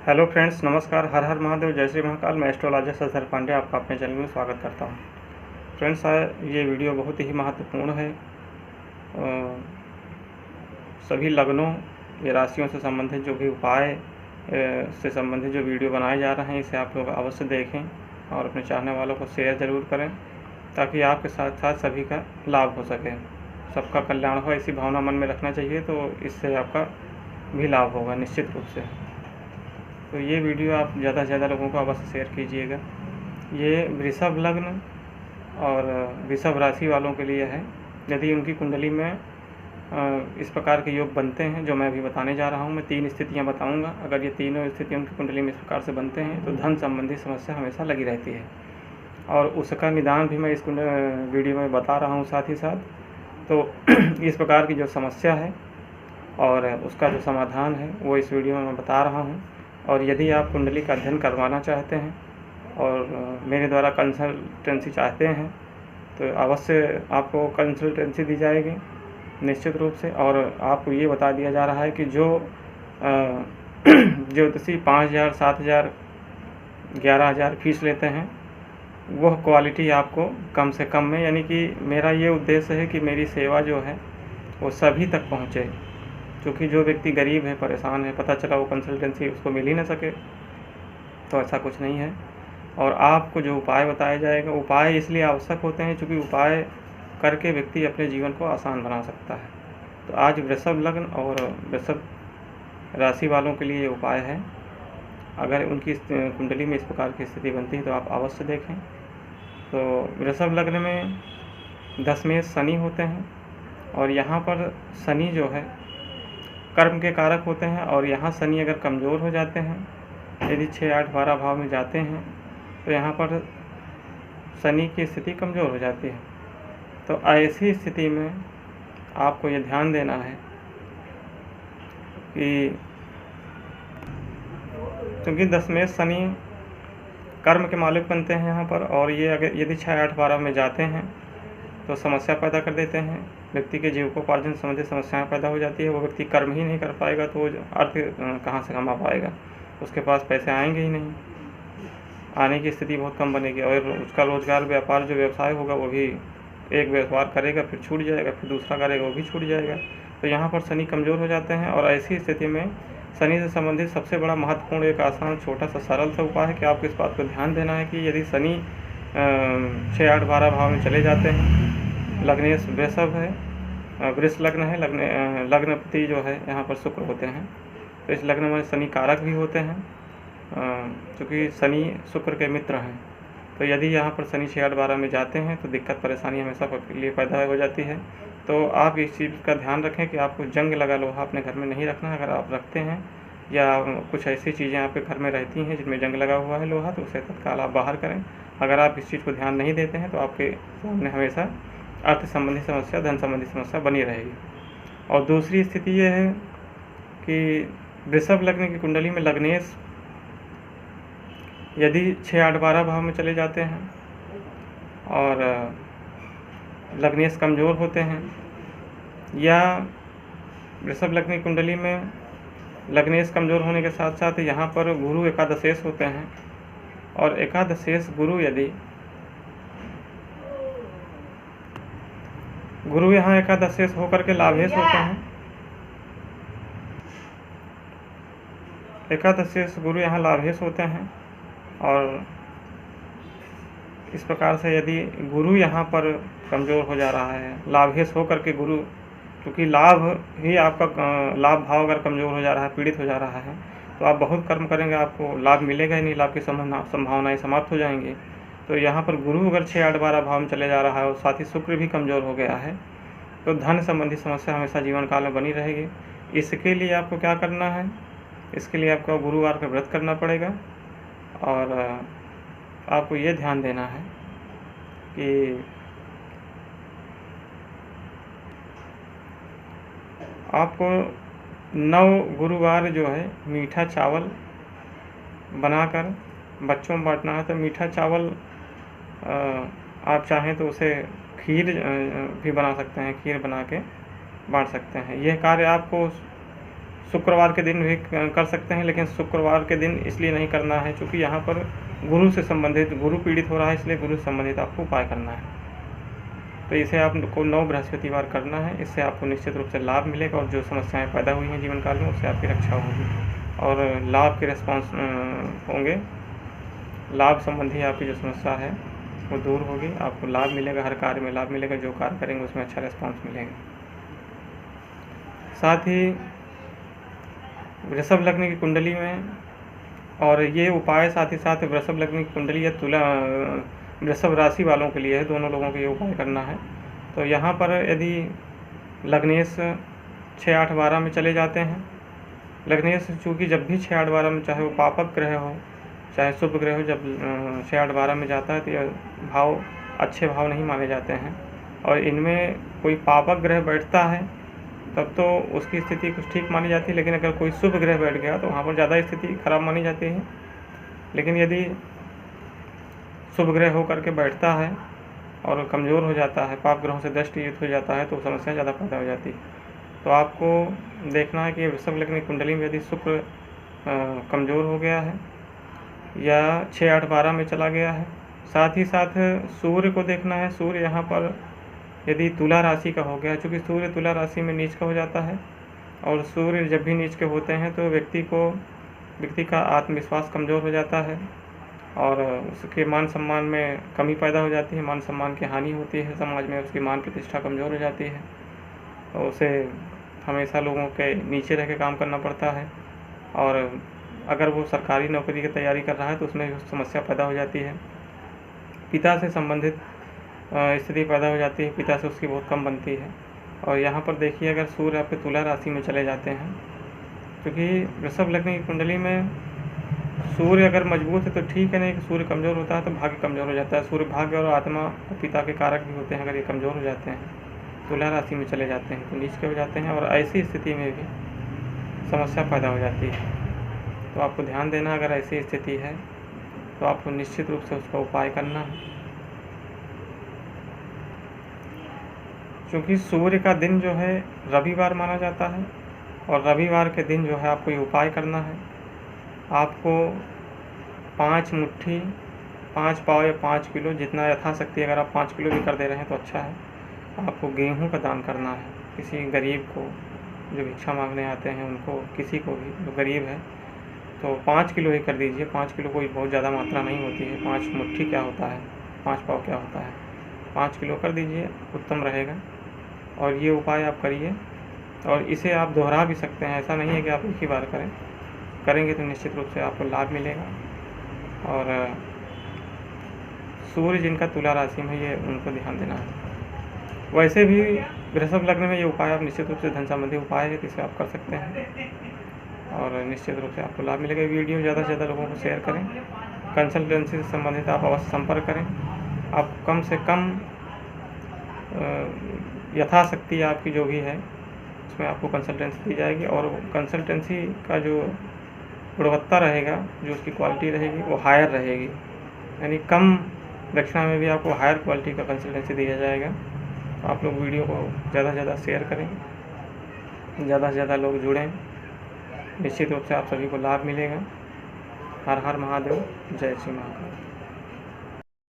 Hello friends, नमस्कार। हर हर महादेव, जय श्री महाकाल। मैं एस्ट्रोलॉजर शशधर पांडे आपका अपने चैनल में स्वागत करता हूं। फ्रेंड्स, ये वीडियो बहुत ही महत्वपूर्ण है। सभी लग्नों या राशियों से संबंधित जो भी उपाय से संबंधित जो वीडियो बनाए जा रहे हैं, इसे आप लोग अवश्य देखें और अपने चाहने वालों को शेयर ज़रूर करें, ताकि आपके साथ साथ सभी का लाभ हो सके, सबका कल्याण हो, ऐसी भावना मन में रखना चाहिए। तो इससे आपका भी लाभ होगा निश्चित रूप से। तो ये वीडियो आप ज़्यादा से ज़्यादा लोगों को अवश्य शेयर कीजिएगा। ये वृषभ लग्न और वृषभ राशि वालों के लिए है। यदि उनकी कुंडली में इस प्रकार के योग बनते हैं जो मैं अभी बताने जा रहा हूँ, मैं 3 स्थितियाँ बताऊँगा। अगर ये तीनों स्थितियाँ उनकी कुंडली में इस प्रकार से बनते हैं तो धन संबंधी समस्या हमेशा लगी रहती है, और उसका निदान भी मैं इस वीडियो में बता रहा हूँ साथ ही साथ। तो इस प्रकार की जो समस्या है और उसका जो समाधान है वो इस वीडियो में मैं बता रहा हूँ। और यदि आप कुंडली का अध्ययन करवाना चाहते हैं और मेरे द्वारा कंसल्टेंसी चाहते हैं तो अवश्य आपको कंसल्टेंसी दी जाएगी निश्चित रूप से। और आपको ये बता दिया जा रहा है कि जो ज्योतिषी 5,000, 7,000, 11,000 फीस लेते हैं, वह क्वालिटी आपको कम से कम में, यानी कि मेरा ये उद्देश्य है कि मेरी सेवा जो है वो सभी तक पहुँचे। क्योंकि जो व्यक्ति गरीब है, परेशान है, पता चला वो कंसल्टेंसी उसको मिल ही ना सके, तो ऐसा कुछ नहीं है। और आपको जो उपाय बताया जाएगा, उपाय इसलिए आवश्यक होते हैं क्योंकि उपाय करके व्यक्ति अपने जीवन को आसान बना सकता है। तो आज वृषभ लग्न और वृषभ राशि वालों के लिए ये उपाय है। अगर उनकी कुंडली में इस प्रकार की स्थिति बनती है तो आप अवश्य देखें। तो वृषभ लग्न में 10 में शनि होते हैं, और यहाँ पर शनि जो है कर्म के कारक होते हैं। और यहाँ शनि अगर कमज़ोर हो जाते हैं, यदि 6, 8, 12 भाव में जाते हैं, तो यहाँ पर शनि की स्थिति कमज़ोर हो जाती है। तो ऐसी स्थिति में आपको ये ध्यान देना है कि क्योंकि 10 में शनि कर्म के मालिक बनते हैं यहाँ पर, और ये अगर यदि 6, 8, 12 में जाते हैं तो समस्या पैदा कर देते हैं। व्यक्ति के जीविकोपार्जन संबंधी समस्याएं पैदा हो जाती है। वो व्यक्ति कर्म ही नहीं कर पाएगा तो वो अर्थ कहाँ से कमा पाएगा, उसके पास पैसे आएंगे ही नहीं, आने की स्थिति बहुत कम बनेगी। और उसका रोजगार, व्यापार, जो व्यवसाय होगा वो भी, एक व्यापार करेगा फिर छूट जाएगा, फिर दूसरा करेगा वो भी छूट जाएगा। तो यहाँ पर शनि कमज़ोर हो जाते हैं। और ऐसी स्थिति में शनि से संबंधित सबसे बड़ा महत्वपूर्ण एक आसान, छोटा सा, सरल सा उपाय है कि आपको इस बात को ध्यान देना है कि यदि शनि 6, 8, 12 भाव में चले जाते हैं, लग्नेश वृषभ है, वृष लग्न है, लग्नपति जो है यहाँ पर शुक्र होते हैं, तो इस लग्न में शनि कारक भी होते हैं क्योंकि शनि शुक्र के मित्र हैं। तो यदि यहाँ पर शनि 6, 8, 12 में जाते हैं तो दिक्कत परेशानी हमेशा के लिए पैदा हो जाती है। तो आप इस चीज़ का ध्यान रखें कि आपको जंग लगा लोहा अपने घर में नहीं रखना। अगर आप रखते हैं या कुछ ऐसी चीज़ें आपके घर में रहती हैं जिनमें जंग लगा हुआ है लोहा, तो उसे तत्काल आप बाहर करें। अगर आप इस चीज़ को ध्यान नहीं देते हैं तो आपके सामने हमेशा अर्थ संबंधी समस्या, धन संबंधी समस्या बनी रहेगी। और दूसरी स्थिति ये है कि वृषभ लग्न की कुंडली में लग्नेश यदि 6, 8, 12 भाव में चले जाते हैं और लग्नेश कमज़ोर होते हैं, या वृषभ लग्न की कुंडली में लग्नेश कमज़ोर होने के साथ साथ यहाँ पर गुरु एकादशेश होते हैं, और एकादशेश गुरु यदि गुरु यहाँ एकादशेश होकर के लाभेश होते हैं, एकादशेश गुरु यहाँ लाभेश होते हैं। और इस प्रकार से यदि गुरु यहाँ पर कमज़ोर हो जा रहा है, लाभेश होकर के गुरु, क्योंकि लाभ ही आपका, लाभ भाव अगर कमज़ोर हो जा रहा है, पीड़ित हो जा रहा है, तो आप बहुत कर्म करेंगे, आपको लाभ मिलेगा ही नहीं, लाभ की संभावनाएं समाप्त हो जाएंगी। तो यहाँ पर गुरु अगर 6, 8, 12 भाव में चले जा रहा है और साथ ही शुक्र भी कमज़ोर हो गया है, तो धन संबंधी समस्या हमेशा जीवन काल में बनी रहेगी। इसके लिए आपको क्या करना है, इसके लिए आपको गुरुवार का व्रत करना पड़ेगा। और आपको ये ध्यान देना है कि आपको 9 गुरुवार जो है मीठा चावल बनाकर बच्चों में बांटना है। तो मीठा चावल आप चाहें तो उसे खीर भी बना सकते हैं, खीर बना के बांट सकते हैं। यह कार्य आपको शुक्रवार के दिन भी कर सकते हैं, लेकिन शुक्रवार के दिन इसलिए नहीं करना है क्योंकि यहाँ पर गुरु से संबंधित, गुरु पीड़ित हो रहा है, इसलिए गुरु से संबंधित आपको उपाय करना है। तो इसे आपको 9 बृहस्पतिवार करना है। इससे आपको निश्चित रूप से लाभ मिलेगा और जो समस्याएं पैदा हुई हैं जीवन काल में उससे आपकी रक्षा होगी और लाभ के रिस्पॉन्स होंगे। लाभ संबंधी आपकी जो समस्या है वो दूर होगी, आपको लाभ मिलेगा, हर कार्य में लाभ मिलेगा, जो कार्य करेंगे उसमें अच्छा रिस्पॉन्स मिलेगा। साथ ही वृषभ लग्न की कुंडली में, और ये उपाय साथ ही साथ वृषभ लग्न की कुंडली या तुला वृषभ राशि वालों के लिए है, दोनों लोगों को ये उपाय करना है। तो यहाँ पर यदि लग्नेश 6, 8, 12 में चले जाते हैं, लग्नेश चूँकि जब भी 6, 8, 12 में, चाहे वो पापक ग्रह हो चाहे शुभ ग्रह हो, जब 6, 8, 12 में जाता है तो यह भाव अच्छे भाव नहीं माने जाते हैं। और इनमें कोई पापक ग्रह बैठता है तब तो उसकी स्थिति कुछ ठीक मानी जाती है, लेकिन अगर कोई शुभ ग्रह बैठ गया तो वहाँ पर ज़्यादा स्थिति खराब मानी जाती है। लेकिन यदि शुभ ग्रह होकर के बैठता है और कमज़ोर हो जाता है, पाप ग्रहों से दृष्टि युक्त हो जाता है, तो समस्या ज़्यादा पैदा हो जाती है। तो आपको देखना है कि वृषभ लग्न की कुंडली में यदि शुक्र कमज़ोर हो गया है या 6, 8, 12 में चला गया है, साथ ही साथ सूर्य को देखना है। सूर्य यहाँ पर यदि तुला राशि का हो गया, चूँकि सूर्य तुला राशि में नीच का हो जाता है, और सूर्य जब भी नीच के होते हैं तो व्यक्ति का आत्मविश्वास कमज़ोर हो जाता है और उसके मान सम्मान में कमी पैदा हो जाती है, मान सम्मान की हानि होती है समाज में, उसकी मान प्रतिष्ठा कमज़ोर हो जाती है, तो उसे हमेशा लोगों के नीचे रह के काम करना पड़ता है। और अगर वो सरकारी नौकरी की तैयारी कर रहा है तो उसमें समस्या पैदा हो जाती है। पिता से संबंधित स्थिति पैदा हो जाती है, पिता से उसकी बहुत कम बनती है। और यहाँ पर देखिए, अगर सूर्य आपके तुला राशि में चले जाते हैं, क्योंकि वृषभ लग्न की कुंडली में सूर्य अगर मजबूत है तो ठीक है, नहीं कि सूर्य कमज़ोर होता है तो भाग्य कमज़ोर हो जाता है। सूर्य भाग्य और आत्मा और पिता के कारक भी होते हैं। अगर ये कमज़ोर हो जाते हैं, तुला राशि में चले जाते हैं तो नीच के हो जाते हैं, और ऐसी स्थिति में भी समस्या पैदा हो जाती है। तो आपको ध्यान देना, अगर ऐसी स्थिति है तो आपको निश्चित रूप से उसका उपाय करना है। क्योंकि सूर्य का दिन जो है रविवार माना जाता है, और रविवार के दिन जो है आपको ये उपाय करना है। आपको 5 मुट्ठी, 5 पाव या 5 किलो, जितना यथाशक्ति, अगर आप 5 किलो भी कर दे रहे हैं तो अच्छा है, आपको गेहूं का दान करना है। किसी गरीब को, जो भिक्षा मांगने आते हैं उनको, किसी को भी जो गरीब है, तो 5 किलो ही कर दीजिए। 5 किलो कोई बहुत ज़्यादा मात्रा नहीं होती है। 5 मुट्ठी क्या होता है, 5 पाव क्या होता है, 5 किलो कर दीजिए, उत्तम रहेगा। और ये उपाय आप करिए, और इसे आप दोहरा भी सकते हैं। ऐसा नहीं है कि आप एक ही बार करेंगे तो निश्चित रूप से आपको लाभ मिलेगा। और सूर्य जिनका तुला राशि में, ये उनको ध्यान देना है। वैसे भी वृषभ लग्न में ये उपाय आप निश्चित रूप से धन संबंधी उपाय है, इसे आप कर सकते हैं और निश्चित रूप से आपको लाभ मिलेगा। वीडियो ज़्यादा से ज़्यादा लोगों को शेयर करें। कंसल्टेंसी से संबंधित आप अवश्य संपर्क करें। आप कम से कम यथाशक्ति आपकी जो भी है उसमें आपको कंसल्टेंसी दी जाएगी, और कंसल्टेंसी का जो गुणवत्ता रहेगा, जो उसकी क्वालिटी रहेगी, वो हायर रहेगी। यानी कम दक्षिणा में भी आपको हायर क्वालिटी का कंसल्टेंसी दिया जाएगा। तो आप लोग वीडियो को ज़्यादा से ज़्यादा शेयर करें, ज़्यादा से ज़्यादा लोग जुड़ें, निश्चित रूप से आप सभी को लाभ मिलेगा। हर हर महादेव, जय श्री महाकाल।